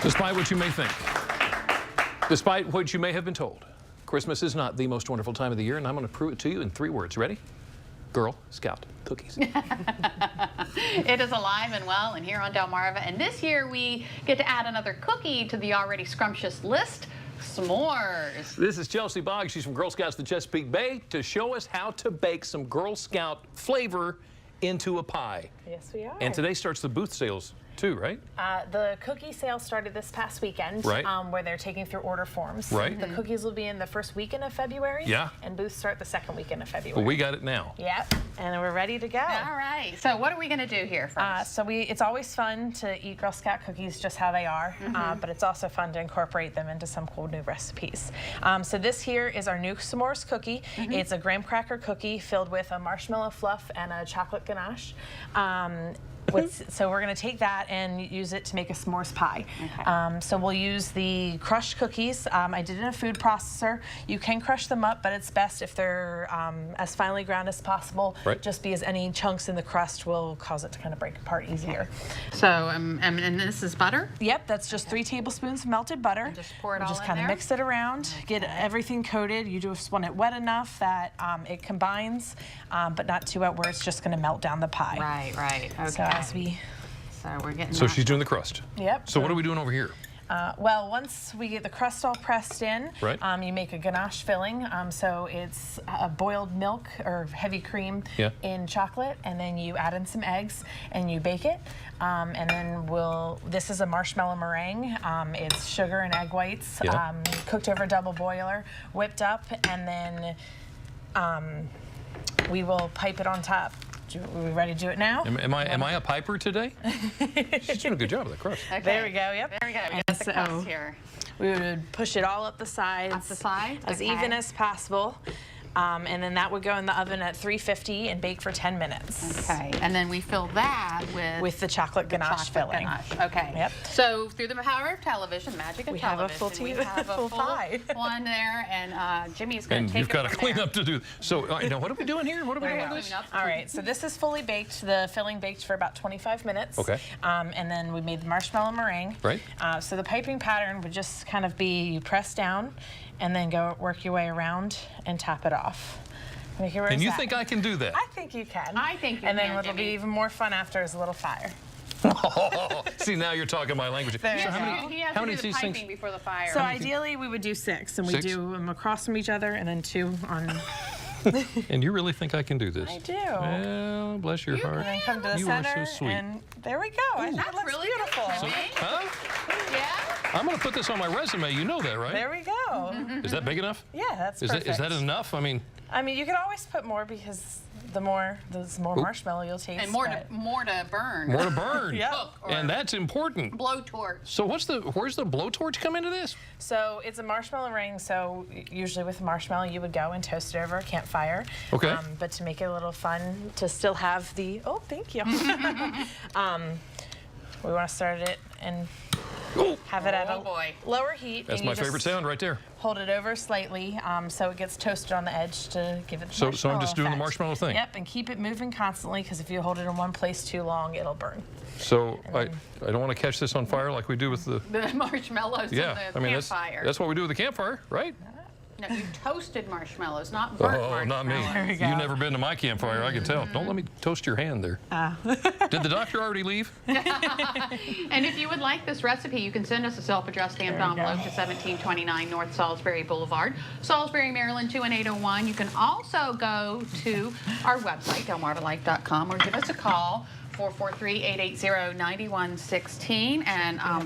Despite what you may think, despite what you may have been told, Christmas is not the most wonderful time of the year, and I'm going to prove it to you in 3 words. Ready? Girl Scout cookies. It is alive and well and here on Delmarva, and this year we get to add another cookie to the already scrumptious list. S'mores. This is Chelsea Boggs. She's from Girl Scouts of the Chesapeake Bay to show us how to bake some Girl Scout flavor into a pie. Yes, we are. And today starts the booth sales too, right? The cookie sale started this past weekend, Right. Where they're taking through order forms. Right. The cookies will be in the first weekend of February. Yeah. And booths start the second weekend of February. Well, we got it now. Yep. And we're ready to go. All right. So what are we going to do here first? It's always fun to eat Girl Scout cookies just how they are, but it's also fun to incorporate them into some cool new recipes. So this here is our new s'mores cookie. It's a graham cracker cookie filled with a marshmallow fluff and a chocolate ganache. So we're going to take that and use it to make a s'mores pie. Okay. So we'll use the crushed cookies. I did it in a food processor. You can crush them up, but it's best if they're as finely ground as possible, Right. just because any chunks in the crust will cause it to kind of break apart easier. So, and this is butter? Yep, that's just 3 tablespoons of melted butter. And just pour it We'll all just in kind of there? mix it around, get everything coated. You just want it wet enough that it combines, but not too wet where it's just going to melt down the pie. Right, right. Okay. So as we, So we're getting So that. she's doing the crust. yep. So what are we doing over here? Well, once we get the crust all pressed in, Right. you make a ganache filling. So it's boiled milk or heavy cream Yeah. in chocolate, and then you add in some eggs and you bake it. And then this is a marshmallow meringue. It's sugar and egg whites, Yeah. cooked over a double boiler, whipped up, and then we will pipe it on top. Are we ready to do it now? Am I a piper today? She's doing a good job with the crust. Okay. There we go, yep. There we go. We And got the crust so- here. We would push it all up the sides. Up the sides, As okay. even as possible. And then that would go in the oven at 350 and bake for 10 minutes. Okay. And then we fill that With the chocolate ganache chocolate filling. ganache. Okay. Yep. So through the power of television, magic of We have a television, full we tea- have a full pie. one there, and Jimmy's going And to take you've got it to from clean there. up to do. So now what are we doing here? What are we We're doing gonna with this? clean up. All right, so this is fully baked. The filling baked for about 25 minutes. Okay. And then we made the marshmallow meringue. Right. So the piping pattern would just kind of be you press down and then go work your way around and tap it off. And you think I can do that? I think you can. I think you And then can, what'll Jimmy. be even more fun after is a little fire. See, now you're talking my language. There So you how go. many, He has how to many do of the these piping things? before the fire. So ideally we would do 6, and we 6? do them across from each other, and then 2 on. And you really think I can do this? I do. Well, bless your heart. And then come to the You are center, so sweet. and there we go. I think it That's looks really beautiful. good, Jimmy. Huh? Yeah? I'm going to put this on my resume. You know that, right? There we go. Is that big enough? Yeah, that's Is perfect. that enough? I mean, You can always put more because the more marshmallow you'll taste. And more but- to burn. more to burn. Yeah. Cook or And that's important. blowtorch. So where's the blowtorch come into this? So it's a marshmallow ring. So usually with marshmallow, you would go and toast it over a campfire. Okay. But to make it a little fun, to still have the thank you. We want to start it and Oh, have it at Oh, a boy. lower heat. that's and you my favorite just sound right there. Hold it over slightly so it gets toasted on the edge to give it the So I'm marshmallow just doing the effect. marshmallow thing. Yep, and keep it moving constantly because if you hold it in one place too long, it'll burn. So I don't want to catch this on fire like we do with the. The marshmallows Yeah, in the I mean campfire. that's what we do with the campfire, right? No, you toasted marshmarshmallows, not burnt Oh, not me. marshmallows. we go. You've never been to my campfire, I can tell. Don't let me toast your hand there. Did the doctor already leave? And if you would like this recipe, you can send us a self-addressed stamped There you go. envelope to 1729 North Salisbury Boulevard, Salisbury, Maryland 21801. You can also go to our website, delmarvalife.com, or give us a call, 443-880-9116. And Oh,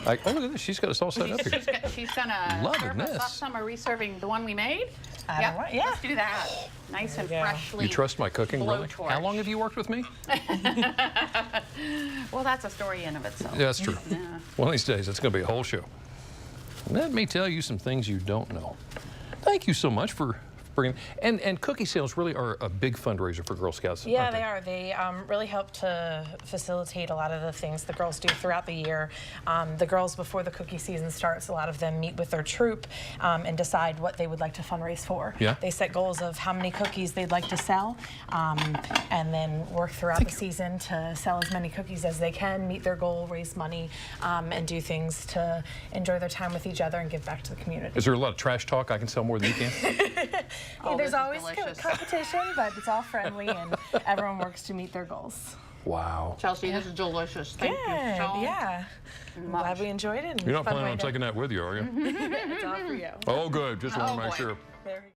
look at this. She's got us all set up here. she's gonna Loving serve us. this. Last time, are we serving the one we made? I don't know, yeah. Let's do that. Nice and There you go. freshly. You trust my cooking, really? blowtorch. How long have you worked with me? Well, that's a story in of itself. Yeah, that's true. Yeah. One of these days, it's going to be a whole show. Let me tell you some things you don't know. Thank you so much for And cookie sales really are a big fundraiser for Girl Scouts. Yeah, aren't they are. They really help to facilitate a lot of the things the girls do throughout the year. The girls, before the cookie season starts, a lot of them meet with their troop and decide what they would like to fundraise for. Yeah. They set goals of how many cookies they'd like to sell, and then work throughout the season to sell as many cookies as they can, meet their goal, raise money, and do things to enjoy their time with each other and give back to the community. Is there a lot of trash talk? I can sell more than you can? Oh, There's this is always delicious. competition, but it's all friendly and everyone works to meet their goals. Wow. Chelsea, this is delicious. Thank you so Yeah. I'm glad we enjoyed it. and You're not fun planning way on to- taking that with you, are you? It's all for you. Oh, good. Just want Oh, to make boy. sure. There